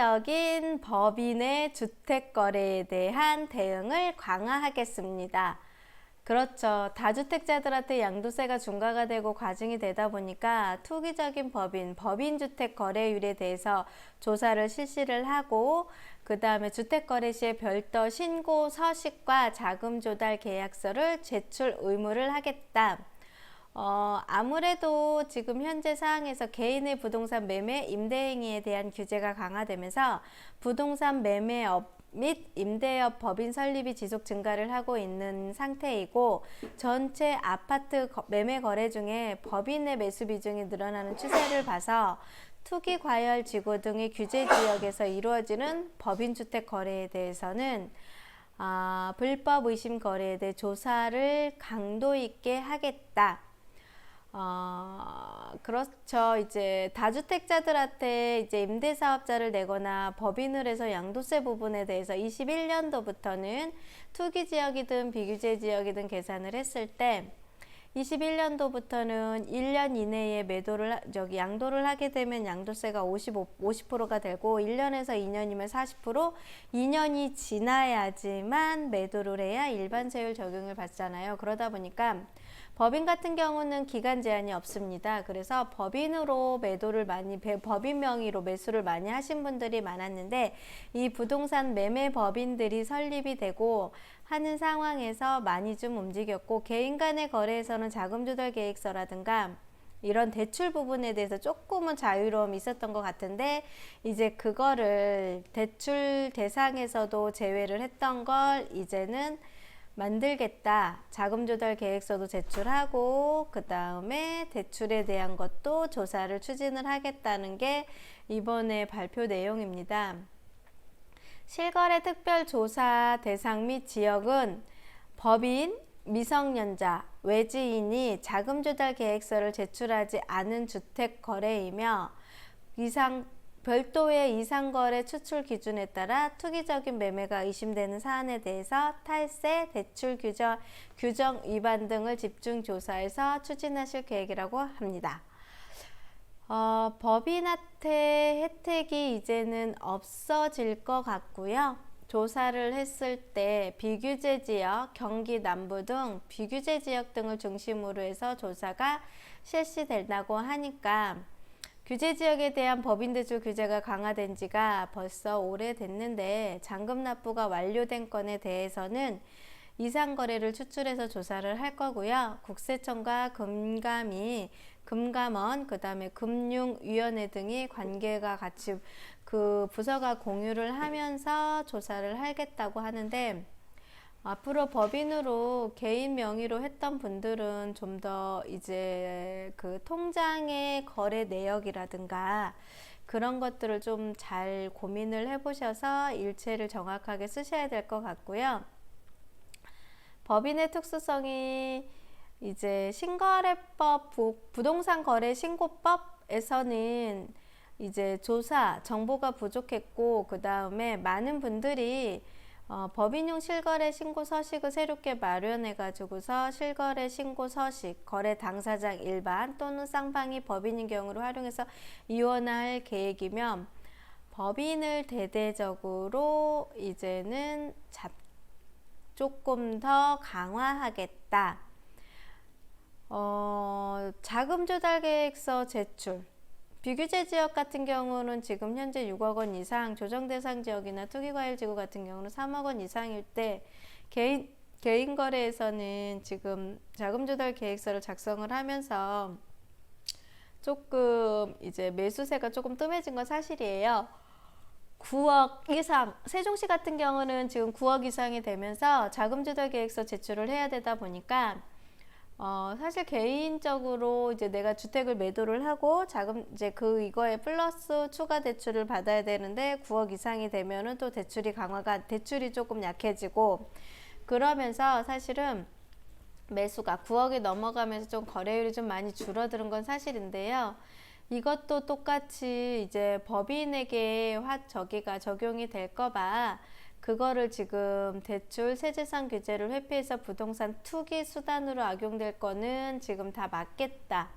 투기적인 법인의 주택거래에 대한 대응을 강화하겠습니다. 그렇죠. 다주택자들한테 양도세가 중과가 되고 과징이 되다 보니까 투기적인 법인주택 거래율에 대해서 조사를 실시를 하고, 그 다음에 주택거래 시에 별도 신고 서식과 자금 조달 계약서를 제출 의무를 하겠다. 아무래도 지금 현재 사항에서 개인의 부동산 매매, 임대행위에 대한 규제가 강화되면서 부동산 매매업 및 임대업 법인 설립이 지속 증가를 하고 있는 상태이고, 전체 아파트 매매 거래 중에 법인의 매수 비중이 늘어나는 추세를 봐서 투기 과열 지구 등의 규제 지역에서 이루어지는 법인 주택 거래에 대해서는 불법 의심 거래에 대해 조사를 강도 있게 하겠다. 그렇죠. 이제 다주택자들한테 이제 임대사업자를 내거나 법인을 해서 양도세 부분에 대해서 21년도부터는 투기지역이든 비규제 지역이든 계산을 했을 때 21년도부터는 1년 이내에 양도를 하게 되면 양도세가 50%가 되고, 1년에서 2년이면 40%, 2년이 지나야지만 매도를 해야 일반세율 적용을 받잖아요. 그러다 보니까 법인 같은 경우는 기간 제한이 없습니다. 그래서 법인으로 법인 명의로 매수를 많이 하신 분들이 많았는데, 이 부동산 매매 법인들이 설립이 되고 하는 상황에서 많이 좀 움직였고, 개인 간의 거래에서는 자금 조달 계획서라든가 이런 대출 부분에 대해서 조금은 자유로움이 있었던 것 같은데, 이제 그거를 대출 대상에서도 제외를 했던 걸 이제는 만들겠다. 자금 조달 계획서도 제출하고, 그 다음에 대출에 대한 것도 조사를 추진을 하겠다는 게 이번에 발표 내용입니다. 실거래 특별조사 대상 및 지역은 법인, 미성년자, 외지인이 자금 조달 계획서를 제출하지 않은 주택 거래이며, 별도의 이상거래 추출 기준에 따라 투기적인 매매가 의심되는 사안에 대해서 탈세, 대출 규정 위반 등을 집중 조사해서 추진하실 계획이라고 합니다. 법인한테 혜택이 이제는 없어질 것 같고요. 조사를 했을 때 비규제 지역, 경기 남부 등 비규제 지역 등을 중심으로 해서 조사가 실시된다고 하니까, 규제 지역에 대한 법인 대출 규제가 강화된 지가 벌써 오래됐는데, 잔금 납부가 완료된 건에 대해서는 이상거래를 추출해서 조사를 할 거고요. 국세청과 금감원, 그 다음에 금융위원회 등이 관계가 같이 그 부서가 공유를 하면서 조사를 하겠다고 하는데, 앞으로 법인으로 개인 명의로 했던 분들은 좀 더 이제 그 통장의 거래 내역이라든가 그런 것들을 좀 잘 고민을 해보셔서 일체를 정확하게 쓰셔야 될 것 같고요. 법인의 특수성이 이제 신거래법, 부동산 거래 신고법에서는 이제 조사 정보가 부족했고, 그 다음에 많은 분들이 법인용 실거래 신고 서식을 새롭게 마련해 가지고서 실거래 신고 서식, 거래 당사자 일반 또는 쌍방이 법인인 경우를 활용해서 이원할 계획이면, 법인을 대대적으로 이제는 조금 더 강화하겠다. 자금 조달 계획서 제출, 비규제 지역 같은 경우는 지금 현재 6억 원 이상, 조정 대상 지역이나 투기과열 지구 같은 경우는 3억 원 이상일 때 개인 거래에서는 지금 자금 조달 계획서를 작성을 하면서 조금 이제 매수세가 조금 뜸해진 건 사실이에요. 9억 이상, 세종시 같은 경우는 지금 9억 이상이 되면서 자금 조달 계획서 제출을 해야 되다 보니까, 사실 개인적으로 이제 내가 주택을 매도를 하고 이제 이거에 플러스 추가 대출을 받아야 되는데 9억 이상이 되면은 또 대출이 조금 약해지고, 그러면서 사실은 매수가 9억이 넘어가면서 좀 거래율이 좀 많이 줄어드는 건 사실인데요. 이것도 똑같이 이제 법인에게 저기가 적용이 될까봐 그거를 지금 대출 세제상 규제를 회피해서 부동산 투기 수단으로 악용될 거는 지금 다 막겠다.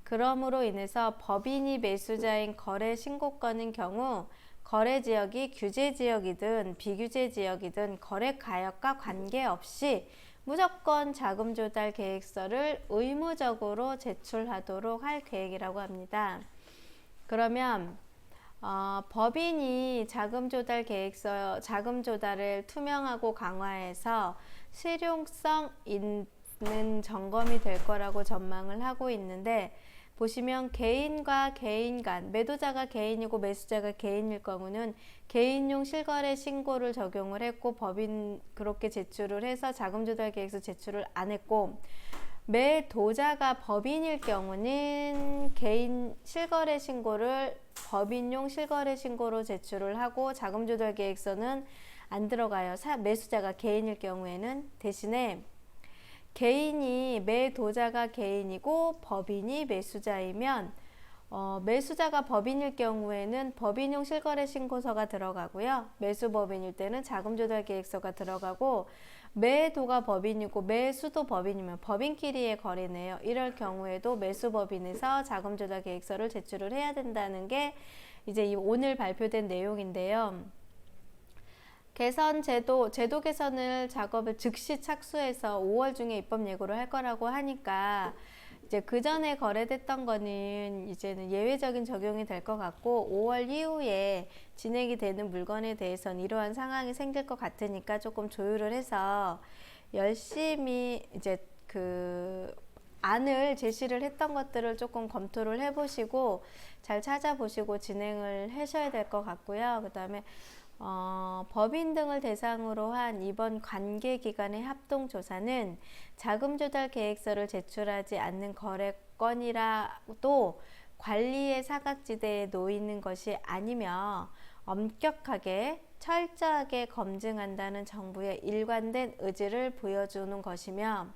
그러므로 인해서 법인이 매수자인 거래 신고권인 경우 거래 지역이 규제 지역이든 비규제 지역이든 거래 가역과 관계없이 무조건 자금 조달 계획서를 의무적으로 제출하도록 할 계획이라고 합니다. 그러면 법인이 자금 조달 계획서, 자금 조달을 투명하고 강화해서 실용성 있는 점검이 될 거라고 전망을 하고 있는데, 보시면 개인과 개인 간, 매도자가 개인이고 매수자가 개인일 경우는 개인용 실거래 신고를 적용을 했고 법인 그렇게 제출을 해서 자금 조달 계획서 제출을 안 했고, 매도자가 법인일 경우는 개인 실거래 신고를 법인용 실거래 신고로 제출을 하고 자금 조달 계획서는 안 들어가요. 매수자가 개인일 경우에는. 대신에 개인이 매도자가 개인이고 법인이 매수자이면 매수자가 법인일 경우에는 법인용 실거래 신고서가 들어가고요. 매수법인일 때는 자금 조달 계획서가 들어가고, 매도가 법인이고 매수도 법인이면 법인끼리의 거래네요. 이럴 경우에도 매수법인에서 자금 조달 계획서를 제출을 해야 된다는 게 이제 오늘 발표된 내용인데요. 개선 제도 개선을 작업을 즉시 착수해서 5월 중에 입법 예고를 할 거라고 하니까 이제 그 전에 거래됐던 거는 이제는 예외적인 적용이 될 것 같고, 5월 이후에 진행이 되는 물건에 대해서는 이러한 상황이 생길 것 같으니까 조금 조율을 해서 열심히 이제 그 안을 제시를 했던 것들을 조금 검토를 해보시고 잘 찾아보시고 진행을 하셔야 될 것 같고요. 그 다음에 법인 등을 대상으로 한 이번 관계기관의 합동조사는 자금 조달 계획서를 제출하지 않는 거래건이라도 관리의 사각지대에 놓이는 것이 아니며 엄격하게 철저하게 검증한다는 정부의 일관된 의지를 보여주는 것이며,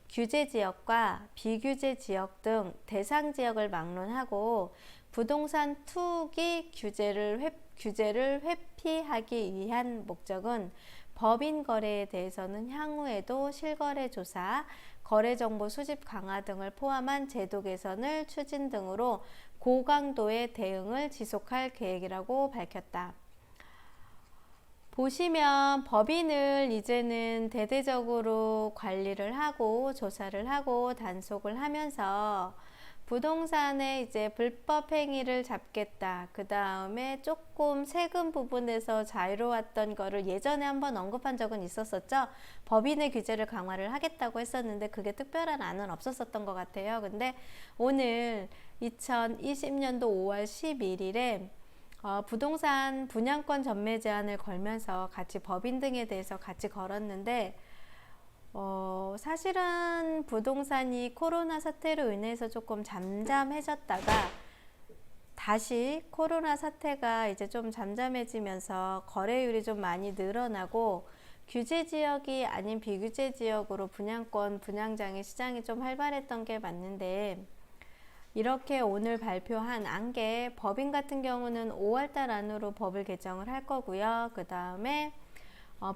규제 지역과 비규제 지역 등 대상 지역을 막론하고 부동산 투기 규제를 회피하기 위한 목적은 법인 거래에 대해서는 향후에도 실거래 조사, 거래 정보 수집 강화 등을 포함한 제도 개선을 추진 등으로 고강도의 대응을 지속할 계획이라고 밝혔다. 보시면 법인을 이제는 대대적으로 관리를 하고 조사를 하고 단속을 하면서 부동산의 이제 불법 행위를 잡겠다. 그 다음에 조금 세금 부분에서 자유로웠던 거를 예전에 한번 언급한 적은 있었었죠. 법인의 규제를 강화를 하겠다고 했었는데 그게 특별한 안은 없었었던 것 같아요. 근데 오늘 2020년도 5월 11일에 부동산 분양권 전매 제한을 걸면서 같이 법인 등에 대해서 같이 걸었는데, 사실은 부동산이 코로나 사태로 인해서 조금 잠잠해졌다가 다시 코로나 사태가 이제 좀 잠잠해지면서 거래율이 좀 많이 늘어나고 규제 지역이 아닌 비규제 지역으로 분양권, 분양장의 시장이 좀 활발했던 게 맞는데, 이렇게 오늘 발표한 안개, 법인 같은 경우는 5월달 안으로 법을 개정을 할 거고요. 그 다음에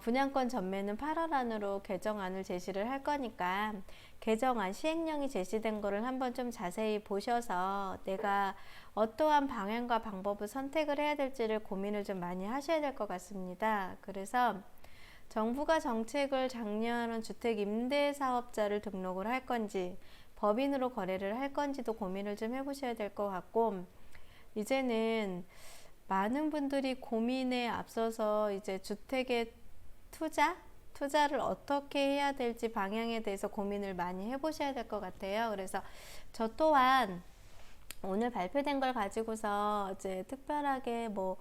분양권 전매는 8월 안으로 개정안을 제시를 할 거니까 개정안 시행령이 제시된 거를 한번 좀 자세히 보셔서 내가 어떠한 방향과 방법을 선택을 해야 될지를 고민을 좀 많이 하셔야 될 것 같습니다. 그래서 정부가 정책을 장려하는 주택 임대 사업자를 등록을 할 건지 법인으로 거래를 할 건지도 고민을 좀 해보셔야 될 것 같고, 이제는 많은 분들이 고민에 앞서서 이제 주택의 투자를 어떻게 해야 될지 방향에 대해서 고민을 많이 해보셔야 될 것 같아요. 그래서 저 또한 오늘 발표된 걸 가지고서 이제 특별하게 뭐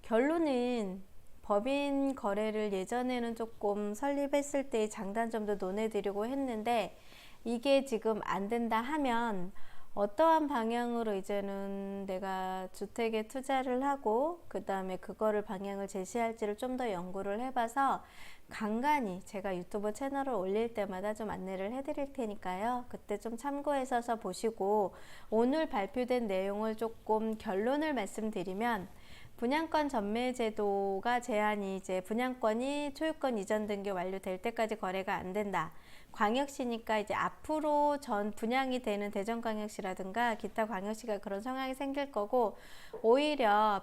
결론은 법인 거래를 예전에는 조금 설립했을 때의 장단점도 논해드리고 했는데, 이게 지금 안 된다 하면 어떠한 방향으로 이제는 내가 주택에 투자를 하고 그 다음에 그거를 방향을 제시할지를 좀 더 연구를 해봐서 간간히 제가 유튜브 채널을 올릴 때마다 좀 안내를 해드릴 테니까요. 그때 좀 참고해서 보시고, 오늘 발표된 내용을 조금 결론을 말씀드리면, 분양권 전매 제도가 제한이 이제 분양권이 소유권 이전 등기 완료될 때까지 거래가 안 된다. 광역시니까 이제 앞으로 전 분양이 되는 대전광역시라든가 기타 광역시가 그런 상황이 생길 거고, 오히려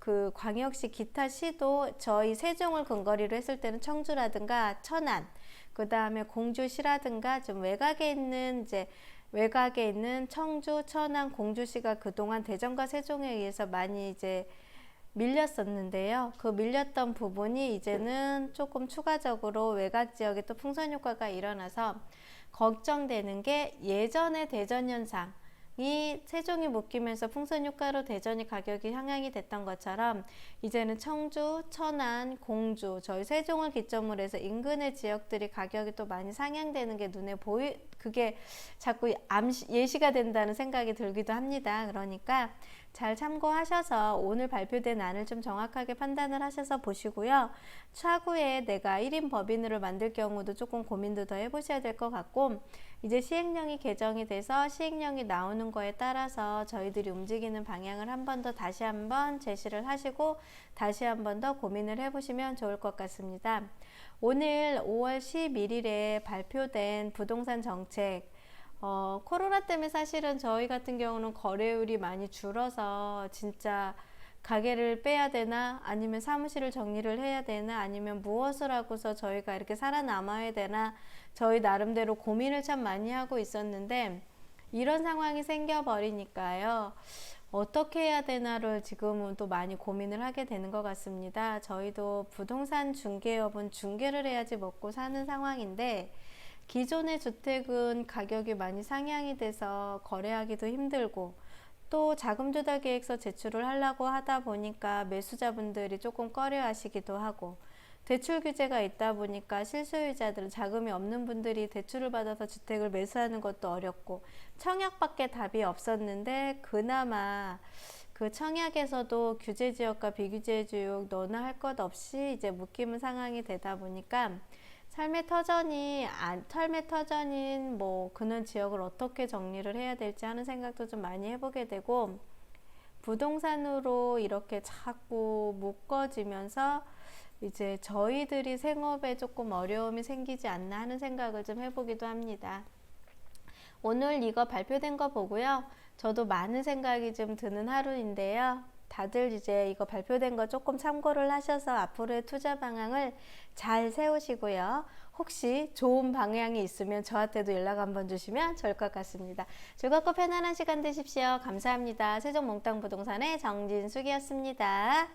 그 광역시 기타 시도 저희 세종을 근거리로 했을 때는 청주라든가 천안, 그 다음에 공주시라든가 좀 외곽에 있는 청주, 천안, 공주시가 그동안 대전과 세종에 의해서 많이 이제 밀렸었는데요. 그 밀렸던 부분이 이제는 조금 추가적으로 외곽 지역에 또 풍선 효과가 일어나서 걱정되는 게 예전의 대전 현상, 이 세종이 묶이면서 풍선 효과로 대전이 가격이 향상이 됐던 것처럼 이제는 청주, 천안, 공주, 저희 세종을 기점으로 해서 인근의 지역들이 가격이 또 많이 상향되는 게 그게 자꾸 예시가 된다는 생각이 들기도 합니다. 그러니까 잘 참고하셔서 오늘 발표된 안을 좀 정확하게 판단을 하셔서 보시고요. 차후에 내가 1인 법인으로 만들 경우도 조금 고민도 더 해보셔야 될 것 같고, 이제 시행령이 개정이 돼서 시행령이 나오는 거에 따라서 저희들이 움직이는 방향을 한 번 더 다시 한번 제시를 하시고 다시 한 번 더 고민을 해보시면 좋을 것 같습니다. 오늘 5월 11일에 발표된 부동산 정책, 코로나 때문에 사실은 저희 같은 경우는 거래율이 많이 줄어서 진짜 가게를 빼야 되나 아니면 사무실을 정리를 해야 되나 아니면 무엇을 하고서 저희가 이렇게 살아남아야 되나 저희 나름대로 고민을 참 많이 하고 있었는데 이런 상황이 생겨버리니까요. 어떻게 해야 되나를 지금은 또 많이 고민을 하게 되는 것 같습니다. 저희도 부동산 중개업은 중개를 해야지 먹고 사는 상황인데 기존의 주택은 가격이 많이 상향이 돼서 거래하기도 힘들고 또 자금조달계획서 제출을 하려고 하다 보니까 매수자분들이 조금 꺼려 하시기도 하고 대출 규제가 있다 보니까 실소유자들은 자금이 없는 분들이 대출을 받아서 주택을 매수하는 것도 어렵고 청약밖에 답이 없었는데 그나마 그 청약에서도 규제지역과 비규제지역 너나 할 것 없이 이제 묶이는 상황이 되다 보니까 삶의 터전인 뭐 그런 지역을 어떻게 정리를 해야 될지 하는 생각도 좀 많이 해보게 되고 부동산으로 이렇게 자꾸 묶어지면서 이제 저희들이 생업에 조금 어려움이 생기지 않나 하는 생각을 좀 해보기도 합니다. 오늘 이거 발표된 거 보고요. 저도 많은 생각이 좀 드는 하루인데요. 다들 이제 이거 발표된 거 조금 참고를 하셔서 앞으로의 투자 방향을 잘 세우시고요. 혹시 좋은 방향이 있으면 저한테도 연락 한번 주시면 좋을 것 같습니다. 즐겁고 편안한 시간 되십시오. 감사합니다. 세종몽땅부동산의 정진숙이었습니다.